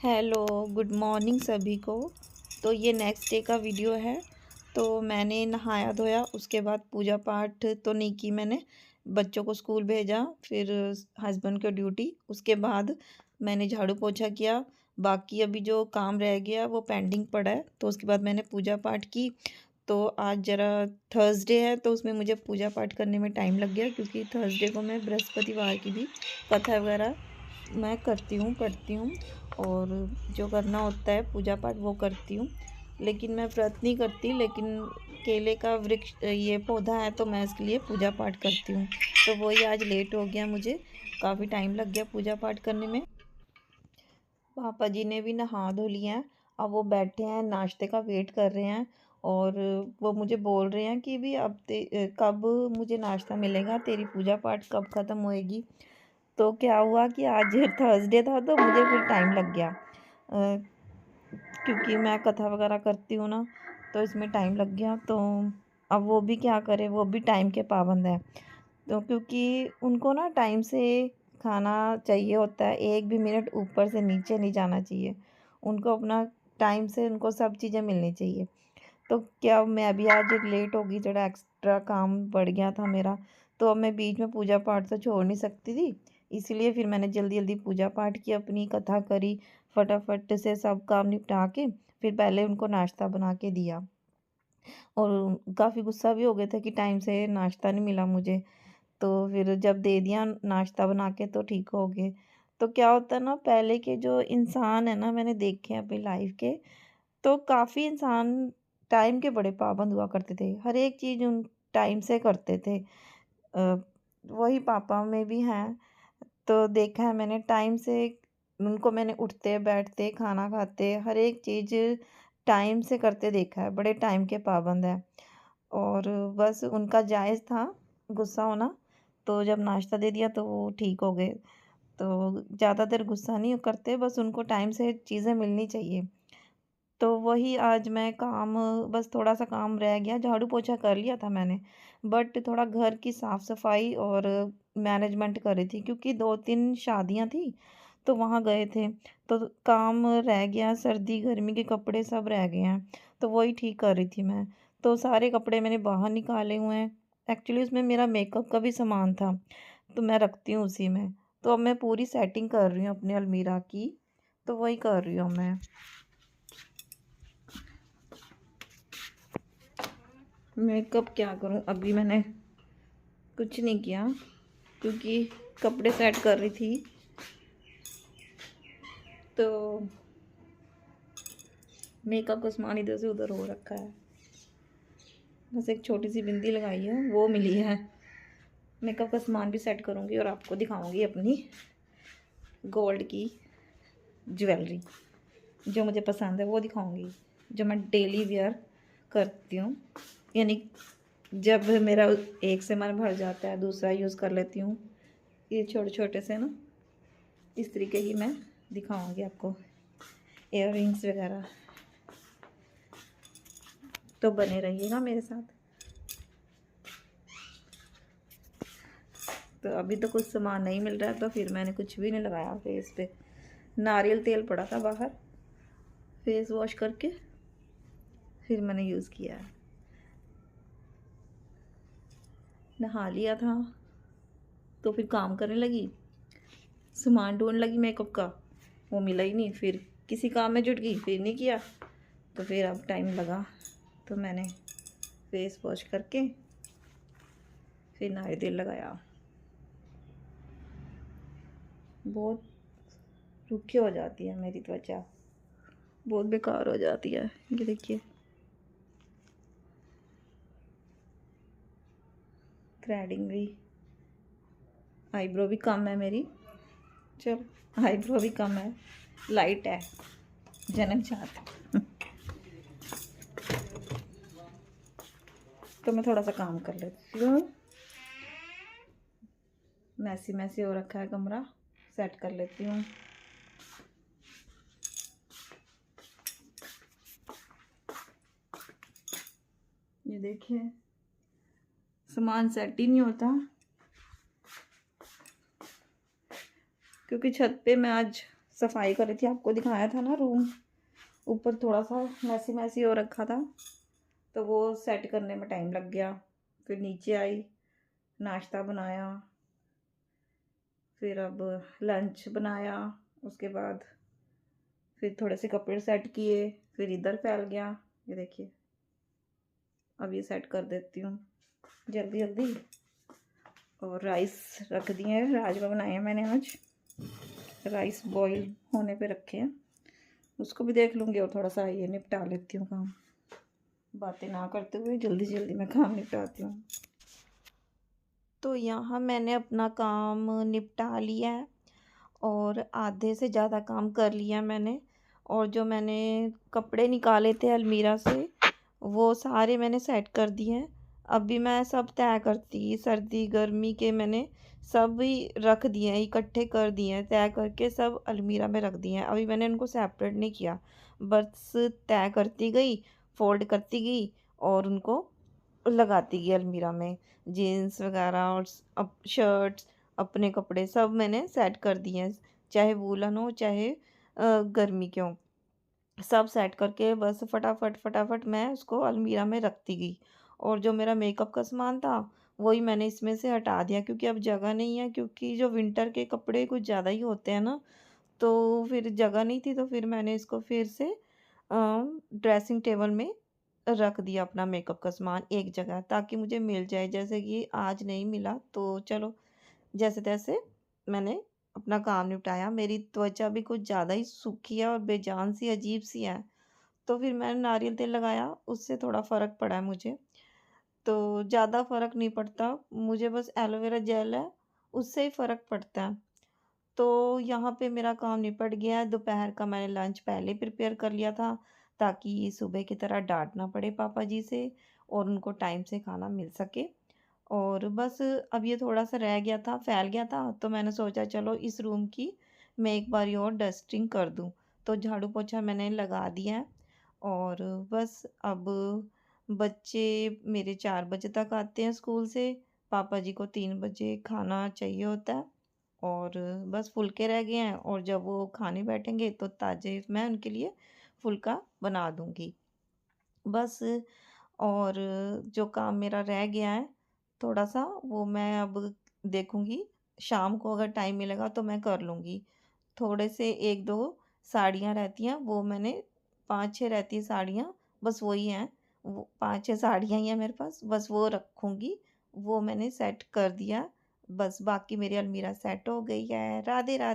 Hello, good morning सभी को। तो ये नेक्स्ट डे का वीडियो है। तो मैंने नहाया धोया, उसके बाद पूजा पाठ तो नहीं की मैंने। बच्चों को स्कूल भेजा, फिर हस्बैंड को ड्यूटी, उसके बाद मैंने झाड़ू पोछा किया। बाकी अभी जो काम रह गया वो पेंडिंग पड़ा है, तो उसके बाद मैंने पूजा पाठ की। तो आज ज़रा थर्सडे है, तो उसमें मुझे पूजा पाठ करने में टाइम लग गया, क्योंकि थर्सडे को मैं बृहस्पतिवार की भी कथा वगैरह मैं करती हूँ, पढ़ती हूँ, और जो करना होता है पूजा पाठ वो करती हूँ। लेकिन मैं व्रत नहीं करती, लेकिन केले का वृक्ष ये पौधा है, तो मैं इसके लिए पूजा पाठ करती हूँ। तो वही आज लेट हो गया, मुझे काफ़ी टाइम लग गया पूजा पाठ करने में। पापा जी ने भी नहा धो लिया है, अब वो बैठे हैं नाश्ते का वेट कर रहे हैं। और वो मुझे बोल रहे हैं कि भी अब कब मुझे नाश्ता मिलेगा, तेरी पूजा पाठ कब ख़त्म होएगी। तो क्या हुआ कि आज थर्सडे था, तो मुझे फिर टाइम लग गया, क्योंकि मैं कथा वगैरह करती हूँ ना, तो इसमें टाइम लग गया। तो अब वो भी क्या करे, वो भी टाइम के पाबंद है। तो क्योंकि उनको ना टाइम से खाना चाहिए होता है, एक भी मिनट ऊपर से नीचे नहीं जाना चाहिए। उनको अपना टाइम से उनको सब चीज़ें मिलनी चाहिए। तो क्या मैं अभी आज लेट हो गई, थोड़ा एक्स्ट्रा काम बढ़ गया था मेरा। तो अब मैं बीच में पूजा पाठ तो छोड़ नहीं सकती थी, इसीलिए फिर मैंने जल्दी जल्दी पूजा पाठ की, अपनी कथा करी, फटाफट से सब काम निपटा के फिर पहले उनको नाश्ता बना के दिया। और काफ़ी गुस्सा भी हो गए थे कि टाइम से नाश्ता नहीं मिला मुझे। तो फिर जब दे दिया नाश्ता बना के, तो ठीक हो गए। तो क्या होता है ना, पहले के जो इंसान है ना, मैंने देखे हैं अपनी लाइफ के, तो काफ़ी इंसान टाइम के बड़े पाबंद हुआ करते थे, हर एक चीज़ उन टाइम से करते थे। अ, वही पापा में भी हैं, तो देखा है मैंने टाइम से उनको, मैंने उठते बैठते खाना खाते हर एक चीज़ टाइम से करते देखा है, बड़े टाइम के पाबंद हैं। और बस उनका जायज़ था गुस्सा होना, तो जब नाश्ता दे दिया तो वो ठीक हो गए। तो ज़्यादा देर गुस्सा नहीं करते, बस उनको टाइम से चीज़ें मिलनी चाहिए। तो वही आज मैं काम, बस थोड़ा-सा काम रह गया, झाड़ू पोछा कर लिया था मैंने, बट थोड़ा घर की साफ-सफाई और मैनेजमेंट कर रही थी, क्योंकि 2-3 शादियाँ थी, तो वहाँ गए थे। तो काम रह गया, सर्दी-गर्मी के कपड़े सब रह गए हैं, तो वही ठीक कर रही थी मैं। तो सारे कपड़े मैंने बाहर निकाले हुए हैं, एक्चुअली उसमें मेरा मेकअप का भी सामान था, तो मैं रखती हूँ उसी में। तो अब मैं पूरी सेटिंग कर रही हूँ अपनी अलमीरा की, तो वही कर रही हूँ मैं। मेकअप क्या करूं, अभी मैंने कुछ नहीं किया, क्योंकि कपड़े सेट कर रही थी। तो मेकअप का सामान इधर से उधर हो रखा है, बस एक छोटी सी बिंदी लगाई है, वो मिली है। मेकअप का सामान भी सेट करूंगी और आपको दिखाऊंगी अपनी गोल्ड की ज्वेलरी, जो मुझे पसंद है वो दिखाऊंगी, जो मैं डेली वेयर करती हूँ। यानी जब मेरा एक से मन भर जाता है, दूसरा यूज़ कर लेती हूँ। ये छोटे छोटे से ना, इस तरीके की मैं दिखाऊंगी आपको, इयररिंग्स वगैरह। तो बने रहिएगा मेरे साथ। तो अभी तो कुछ सामान नहीं मिल रहा है, तो फिर मैंने कुछ भी नहीं लगाया फेस पे। नारियल तेल पड़ा था बाहर, फेस वॉश करके फिर मैंने यूज़ किया है। नहा लिया था, तो फिर काम करने लगी, सामान ढूंढने लगी मेकअप का, वो मिला ही नहीं, फिर किसी काम में जुट गई, फिर नहीं किया। तो फिर अब टाइम लगा, तो मैंने फेस वॉश करके फिर नारियल तेल लगाया। बहुत रूखी हो जाती है मेरी त्वचा, बहुत बेकार हो जाती है, ये देखिए। थ्रेडिंग भी, आईब्रो भी कम है मेरी, चल आईब्रो भी कम है, लाइट है, जन्म चाहती। तो मैं थोड़ा सा काम कर लेती हूँ, मैसी मैसी हो रखा है कमरा, सेट कर लेती हूँ। ये देखिए, सामान सेट ही नहीं होता, क्योंकि छत पे मैं आज सफाई कर रही थी, आपको दिखाया था ना रूम, ऊपर थोड़ा सा मैसी मैसी हो रखा था, तो वो सेट करने में टाइम लग गया। फिर नीचे आई, नाश्ता बनाया, फिर अब लंच बनाया, उसके बाद फिर थोड़े से कपड़े सेट किए, फिर इधर फैल गया। ये देखिए, अब ये सेट कर देती हूँ जल्दी जल्दी। और राइस रख दिए हैं, राजमा बनाए हैं मैंने आज, राइस बॉईल होने पे रखे हैं, उसको भी देख लूँगी और थोड़ा सा ये निपटा लेती हूँ काम। बातें ना करते हुए जल्दी जल्दी मैं काम निपटाती हूँ। तो यहाँ मैंने अपना काम निपटा लिया है और आधे से ज़्यादा काम कर लिया मैंने। और जो मैंने कपड़े निकाले थे अलमीरा से, वो सारे मैंने सेट कर दिए हैं। अभी मैं सब तय करती, सर्दी गर्मी के मैंने सब ही रख दिए हैं, इकट्ठे कर दिए हैं, तय करके सब अलमीरा में रख दिए हैं। अभी मैंने उनको सेपरेट नहीं किया, बस तय करती गई, फोल्ड करती गई और उनको लगाती गई अलमीरा में। जीन्स वगैरह और अप शर्ट्स, अपने कपड़े सब मैंने सेट कर दिए हैं, चाहे वूलन हो चाहे गर्मी के हों। सब सेट करके बस फटाफट फटाफट मैं उसको अलमीरा में रखती गई। और जो मेरा मेकअप का सामान था, वही मैंने इसमें से हटा दिया, क्योंकि अब जगह नहीं है, क्योंकि जो विंटर के कपड़े कुछ ज़्यादा ही होते हैं ना, तो फिर जगह नहीं थी, तो फिर मैंने इसको फिर से ड्रेसिंग टेबल में रख दिया अपना मेकअप का सामान एक जगह, ताकि मुझे मिल जाए। जैसे कि आज नहीं मिला तो चलो, जैसे तैसे मैंने अपना काम निपटाया। मेरी त्वचा भी कुछ ज़्यादा ही सूखी है और बेजान सी अजीब सी है, तो फिर मैंने नारियल तेल लगाया, उससे थोड़ा फ़र्क पड़ा है मुझे। तो ज़्यादा फ़र्क नहीं पड़ता मुझे, बस एलोवेरा जेल है, उससे ही फ़र्क पड़ता है। तो यहाँ पे मेरा काम निपट गया है। दोपहर का मैंने लंच पहले ही प्रिपेयर कर लिया था, ताकि सुबह की तरह डांट ना पड़े पापा जी से और उनको टाइम से खाना मिल सके। और बस अब ये थोड़ा सा रह गया था, फैल गया था, तो मैंने सोचा चलो इस रूम की मैं एक बारी और डस्टिंग कर दूं। तो झाड़ू पोछा मैंने लगा दिया है। और बस अब बच्चे मेरे 4 बजे तक आते हैं स्कूल से, पापा जी को 3 बजे खाना चाहिए होता है। और बस फुल्के रह गए हैं, और जब वो खाने बैठेंगे तो ताज़े मैं उनके लिए फुल्का बना दूंगी बस। और जो काम मेरा रह गया है थोड़ा सा, वो मैं अब देखूंगी, शाम को अगर टाइम मिलेगा तो मैं कर लूँगी। थोड़े से 1-2 साड़ियाँ रहती हैं, वो मैंने 5-6 रहती हैं साड़ियाँ, बस वही हैं। वो 5-6 साड़ियाँ ही हैं मेरे पास, बस वो रखूँगी, वो मैंने सेट कर दिया। बस बाकी मेरी अलमीरा सेट हो गई है। राधे राधे।